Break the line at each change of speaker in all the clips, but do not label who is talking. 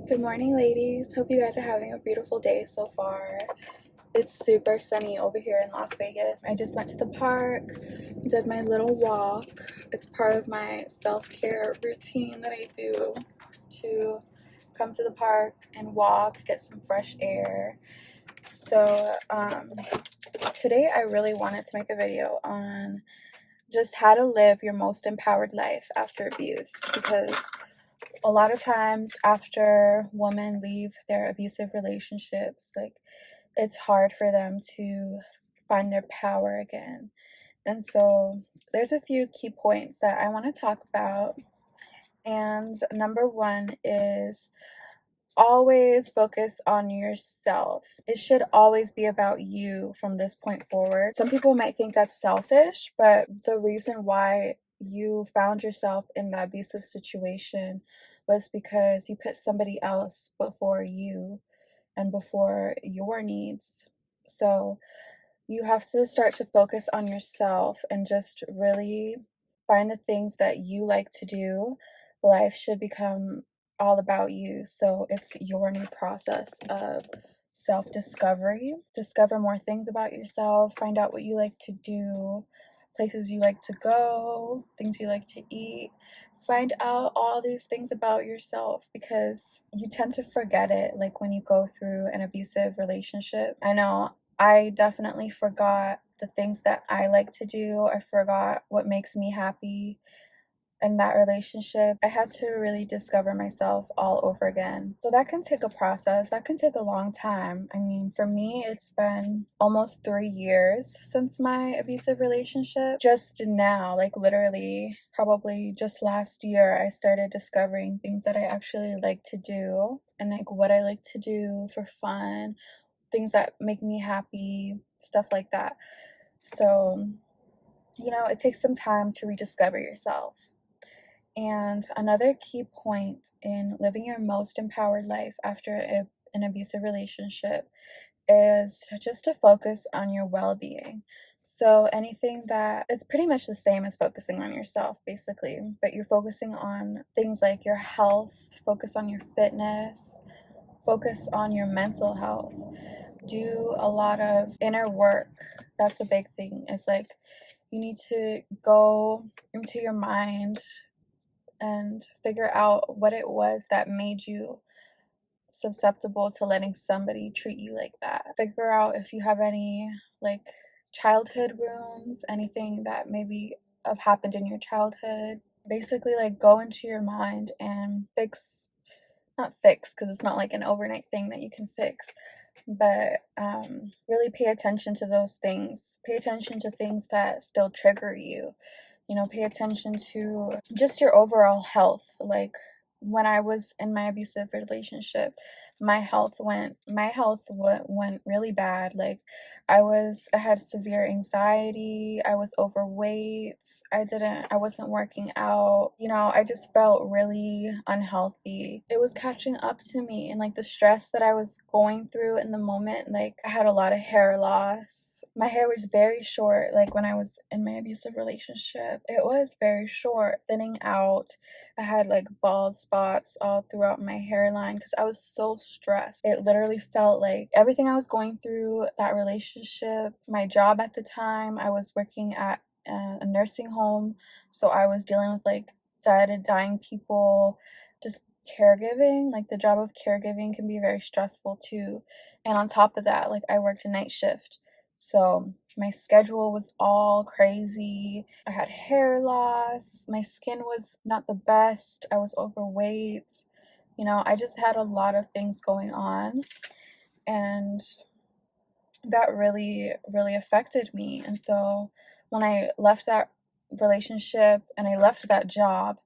Good morning, ladies. Hope you guys are having a beautiful day so far. It's super sunny over here in Las Vegas. I just went to the park, did my little walk. It's part of my self-care routine that I do to come to the park and walk, get some fresh air. So today I really wanted to make a video on just how to live your most empowered life after abuse, because a lot of times after women leave their abusive relationships, it's hard for them to find their power again. And so there's a few key points that I want to talk about. And number one is always focus on yourself. It should always be about you from this point forward. Some people might think that's selfish, but the reason why you found yourself in that abusive situation was because you put somebody else before you and before your needs. So you have to start to focus on yourself and just really find the things that you like to do. Life should become all about you. So it's your new process of self discovery. Discover more things about yourself, find out what you like to do, places you like to go, things you like to eat. Find out all these things about yourself because you tend to forget it, like when you go through an abusive relationship. I know I definitely forgot the things that I like to do. I forgot what makes me happy in that relationship. I had to really discover myself all over again. So that can take a process. That can take a long time. I mean, for me, it's been almost 3 years since my abusive relationship. Just now, like literally, probably just last year, I started discovering things that I actually like to do and like what I like to do for fun, things that make me happy, stuff like that. So, it takes some time to rediscover yourself. And another key point in living your most empowered life after an abusive relationship is just to focus on your well being. So, anything that it's pretty much the same as focusing on yourself, basically, but you're focusing on things like your health, focus on your fitness, focus on your mental health. Do a lot of inner work. That's a big thing. It's like you need to go into your mind and figure out what it was that made you susceptible to letting somebody treat you like that. Figure out if you have any like childhood wounds, anything that maybe have happened in your childhood. Basically, like go into your mind and not fix because it's not like an overnight thing that you can fix, but really pay attention to those things. Pay attention to things that still trigger you. Pay attention to just your overall health. Like when I was in my abusive relationship, my health went really bad. Like I had severe anxiety, I was overweight, I wasn't working out. I just felt really unhealthy. It was catching up to me, and like the stress that I was going through in the moment, like I had a lot of hair loss. My hair was very short, like when I was in my abusive relationship. It was very short, thinning out. I had like bald spots all throughout my hairline because I was so stressed. It literally felt like everything I was going through, that relationship, my job at the time, I was working at a nursing home. So I was dealing with like dead and dying people, just caregiving. Like the job of caregiving can be very stressful too. And on top of that, like I worked a night shift. So my schedule was all crazy. I had hair loss. My skin was not the best. I was overweight. I just had a lot of things going on. And that really, really affected me. And so when I left that relationship and I left that job,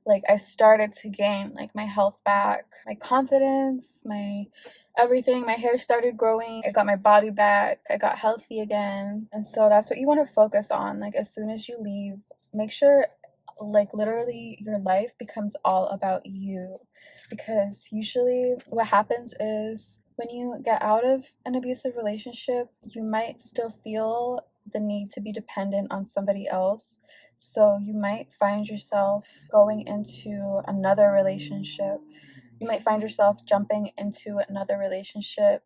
like I started to gain like my health back, my confidence, my everything. My hair started growing. I got my body back. I got healthy again. And so that's what you want to focus on. Like as soon as you leave, make sure like literally your life becomes all about you, because usually what happens is when you get out of an abusive relationship, you might still feel the need to be dependent on somebody else. So you might find yourself going into another relationship you might find yourself jumping into another relationship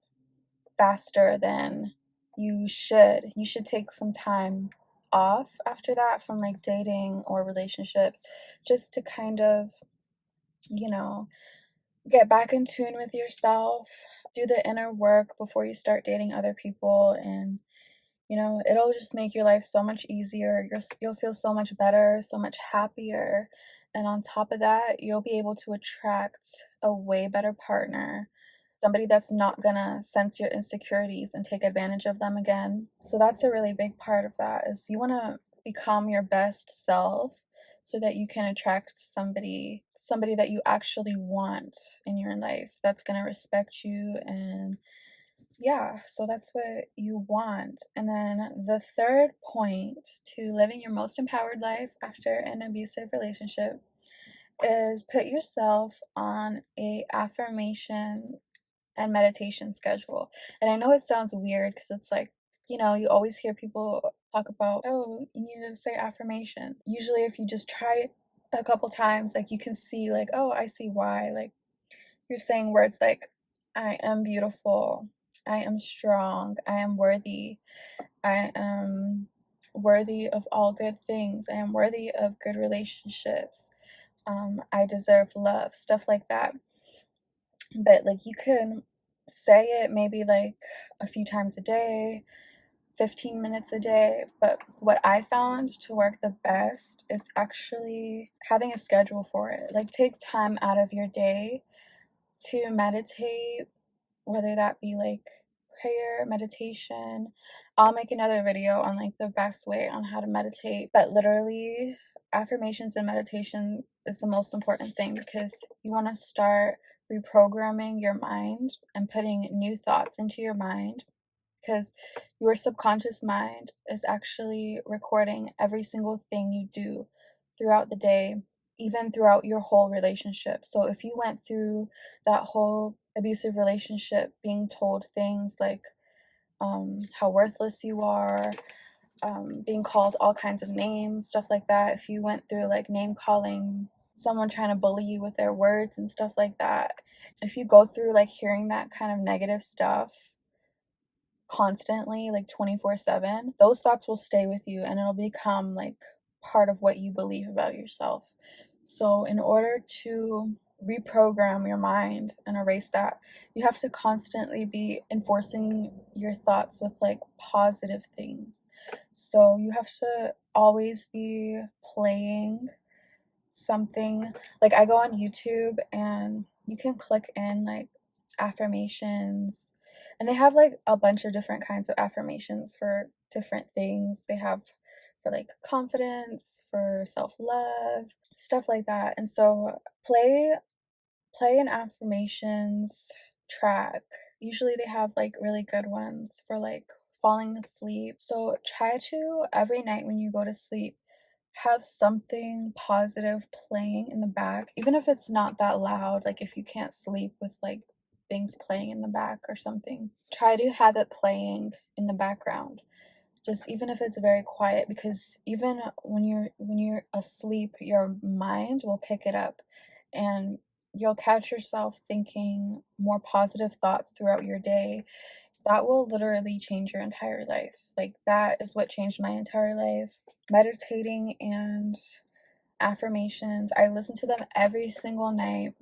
faster than you should. You should take some time off after that from like dating or relationships, just to kind of, you know, get back in tune with yourself, do the inner work before you start dating other people. And it'll just make your life so much easier. You'll feel so much better, so much happier. And on top of that, you'll be able to attract a way better partner, somebody that's not gonna sense your insecurities and take advantage of them again. So that's a really big part of that, is you want to become your best self so that you can attract somebody that you actually want in your life, that's going to respect you. And yeah, so that's what you want. And then the third point to living your most empowered life after an abusive relationship is put yourself on a affirmation and meditation schedule. And I know it sounds weird because it's like, you always hear people talk about, oh, you need to say affirmation. Usually, if you just try it a couple times, like you can see, like, oh, I see why. Like, you're saying words like, I am beautiful, I am strong, I am worthy, I am worthy of all good things, I am worthy of good relationships, I deserve love, stuff like that. But like you can say it maybe like a few times a day, 15 minutes a day. But what I found to work the best is actually having a schedule for it. Like take time out of your day to meditate, whether that be like prayer, meditation. I'll make another video on like the best way on how to meditate, but literally affirmations and meditation is the most important thing, because you want to start reprogramming your mind and putting new thoughts into your mind, because your subconscious mind is actually recording every single thing you do throughout the day, even throughout your whole relationship. So if you went through that whole abusive relationship being told things like how worthless you are, being called all kinds of names, stuff like that, if you went through like name calling, someone trying to bully you with their words and stuff like that, if you go through like hearing that kind of negative stuff constantly, like 24/7, those thoughts will stay with you and it'll become like part of what you believe about yourself. So, in order to reprogram your mind and erase that, you have to constantly be enforcing your thoughts with like positive things. So, you have to always be playing something. Like, I go on YouTube and you can click in like affirmations, and they have like a bunch of different kinds of affirmations for different things. They have for like confidence, for self-love, stuff like that. And so play an affirmations track. Usually they have like really good ones for like falling asleep. So try to, every night when you go to sleep, have something positive playing in the back, even if it's not that loud. Like if you can't sleep with like things playing in the back or something, try to have it playing in the background, just even if it's very quiet, because even when you're asleep, your mind will pick it up and you'll catch yourself thinking more positive thoughts throughout your day. That will literally change your entire life. Like that is what changed my entire life. Meditating and affirmations, I listen to them every single night.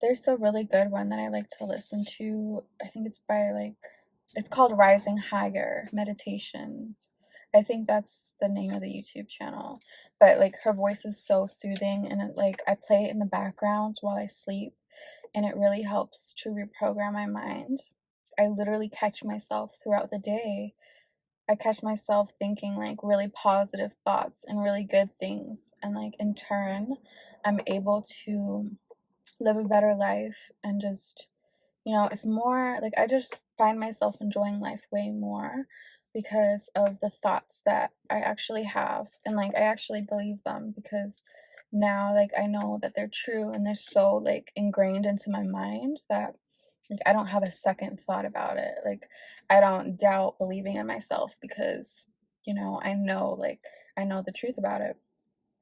There's a really good one that I like to listen to. I think it's called Rising Higher Meditations. I think that's the name of the YouTube channel. But like her voice is so soothing, and I play it in the background while I sleep, and it really helps to reprogram my mind. I literally catch myself throughout the day. I catch myself thinking like really positive thoughts and really good things, and like in turn I'm able to live a better life. And just, it's more like I just find myself enjoying life way more because of the thoughts that I actually have, and like I actually believe them, because now like I know that they're true and they're so like ingrained into my mind that like I don't have a second thought about it. Like I don't doubt believing in myself, because I know the truth about it.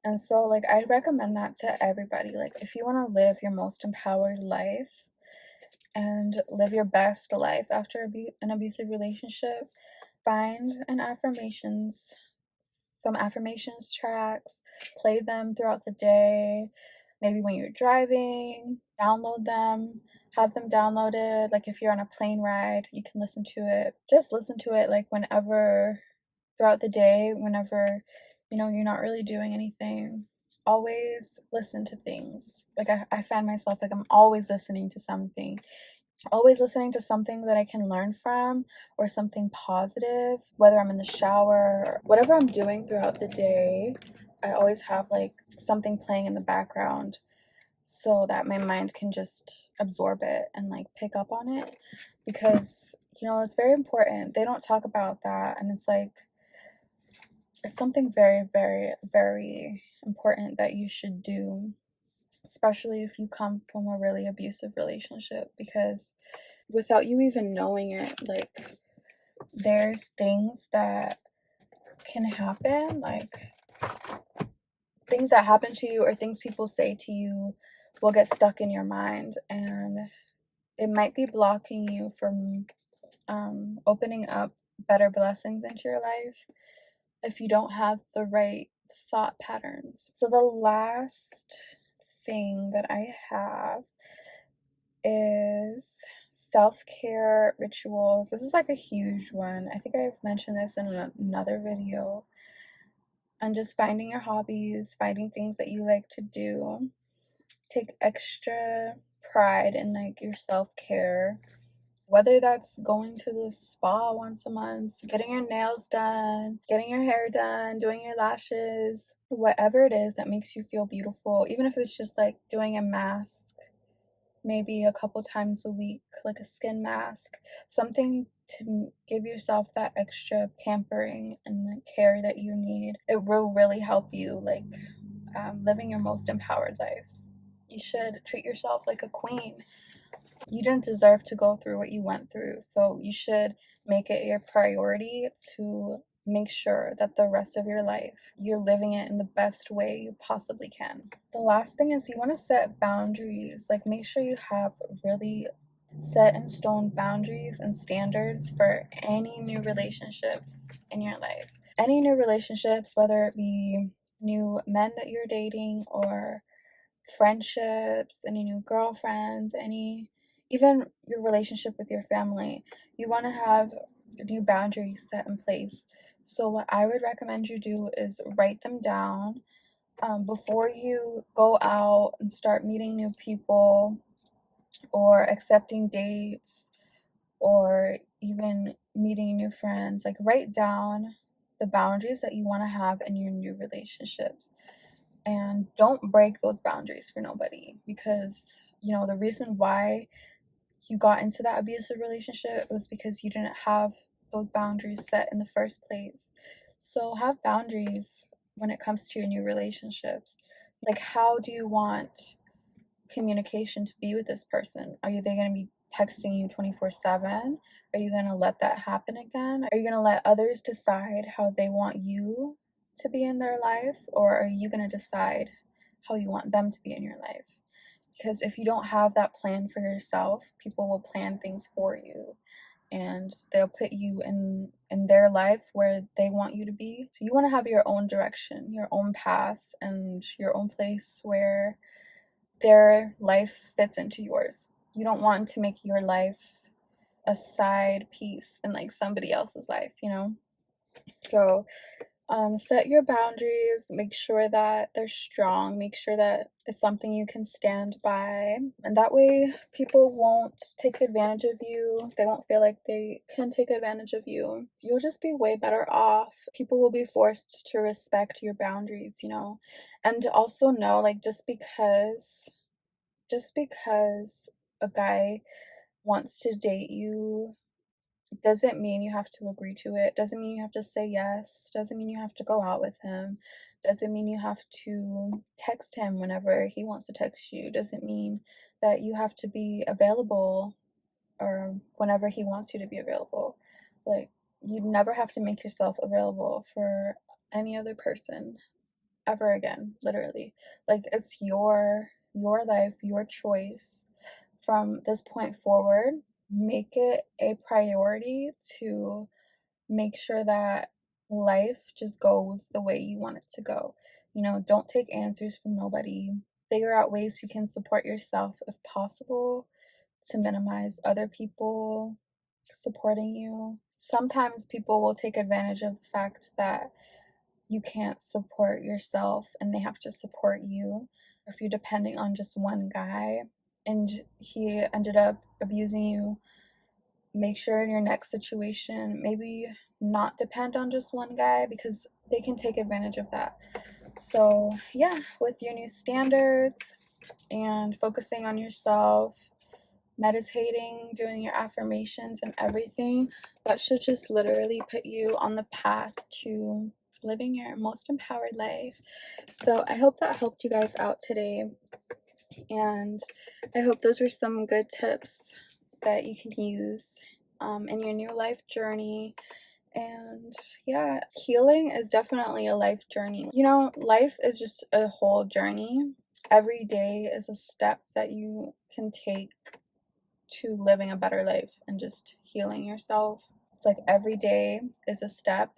And so, like, I recommend that to everybody. Like, if you want to live your most empowered life and live your best life after an abusive relationship, find some affirmations tracks, play them throughout the day. Maybe when you're driving, download them, have them downloaded. Like, if you're on a plane ride, you can listen to it. Just listen to it, like, whenever throughout the day, whenever you're not really doing anything. Always listen to things. Like, I find myself, like, I'm always listening to something, that I can learn from, or something positive, whether I'm in the shower or whatever I'm doing throughout the day. I always have, like, something playing in the background so that my mind can just absorb it and, like, pick up on it, because it's very important. They don't talk about that, and it's like, it's something very, very, very important that you should do, especially if you come from a really abusive relationship, because without you even knowing it, like, there's things that can happen, like things that happen to you or things people say to you will get stuck in your mind, and it might be blocking you from opening up better blessings into your life if you don't have the right thought patterns. So the last thing that I have is self-care rituals. This is like a huge one. I think I've mentioned this in another video. And just finding your hobbies, finding things that you like to do. Take extra pride in, like, your self-care. Whether that's going to the spa once a month, getting your nails done, getting your hair done, doing your lashes, whatever it is that makes you feel beautiful, even if it's just like doing a mask maybe a couple times a week, like a skin mask, something to give yourself that extra pampering and care that you need. It will really help you, like, living your most empowered life. You should treat yourself like a queen. You didn't deserve to go through what you went through, so you should make it your priority to make sure that the rest of your life you're living it in the best way you possibly can. The last thing is, you want to set boundaries. Like, make sure you have really set in stone boundaries and standards for any new relationships in your life. Any new relationships, whether it be new men that you're dating, or friendships, any new girlfriends, even your relationship with your family, you want to have new boundaries set in place. So what I would recommend you do is write them down before you go out and start meeting new people or accepting dates or even meeting new friends. Like, write down the boundaries that you want to have in your new relationships, and don't break those boundaries for nobody, because the reason why you got into that abusive relationship was because you didn't have those boundaries set in the first place. So have boundaries when it comes to your new relationships. Like, how do you want communication to be with this person? Are they going to be texting you 24/7? Are you going to let that happen again? Are you going to let others decide how they want you to be in their life, or are you going to decide how you want them to be in your life? Because if you don't have that plan for yourself, people will plan things for you, and they'll put you in their life where they want you to be. So you want to have your own direction, your own path, and your own place where their life fits into yours. You don't want to make your life a side piece in, like, somebody else's life, So set your boundaries, make sure that they're strong, make sure that it's something you can stand by, and that way people won't take advantage of you. They won't feel like they can take advantage of you. You'll just be way better off. People will be forced to respect your boundaries, and also know, like, just because a guy wants to date you doesn't mean you have to agree to it, doesn't mean you have to say yes, doesn't mean you have to go out with him, doesn't mean you have to text him whenever he wants to text you, doesn't mean that you have to be available or whenever he wants you to be available. Like, you never have to make yourself available for any other person ever again, literally. Like, it's your life, your choice. From this point forward, make it a priority to make sure that life just goes the way you want it to go. You know, don't take answers from nobody. Figure out ways you can support yourself if possible to minimize other people supporting you. Sometimes people will take advantage of the fact that you can't support yourself and they have to support you. If you're depending on just one guy and he ended up abusing you, make sure in your next situation, maybe not depend on just one guy because they can take advantage of that. So, yeah, with your new standards and focusing on yourself, meditating, doing your affirmations and everything, that should just literally put you on the path to living your most empowered life. So I hope that helped you guys out today, and I hope those were some good tips that you can use in your new life journey. And yeah, healing is definitely a life journey. You know, life is just a whole journey. Every day is a step that you can take to living a better life and just healing yourself. It's like every day is a step,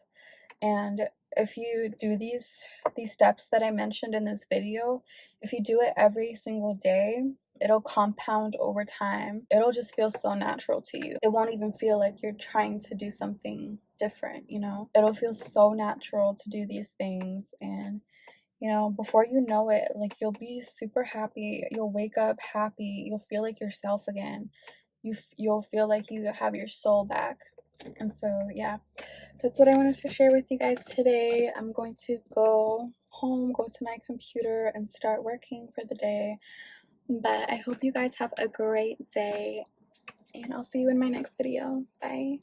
and if you do these steps that I mentioned in this video, if you do it every single day, it'll compound over time. It'll just feel so natural to you. It won't even feel like you're trying to do something different, you know? It'll feel so natural to do these things, and you know, before you know it, like, you'll be super happy. You'll wake up happy. You'll feel like yourself again. You'll feel like you have your soul back. And so, yeah, that's what I wanted to share with you guys today. I'm going to go home, go to my computer, and start working for the day. But I hope you guys have a great day, and I'll see you in my next video. Bye.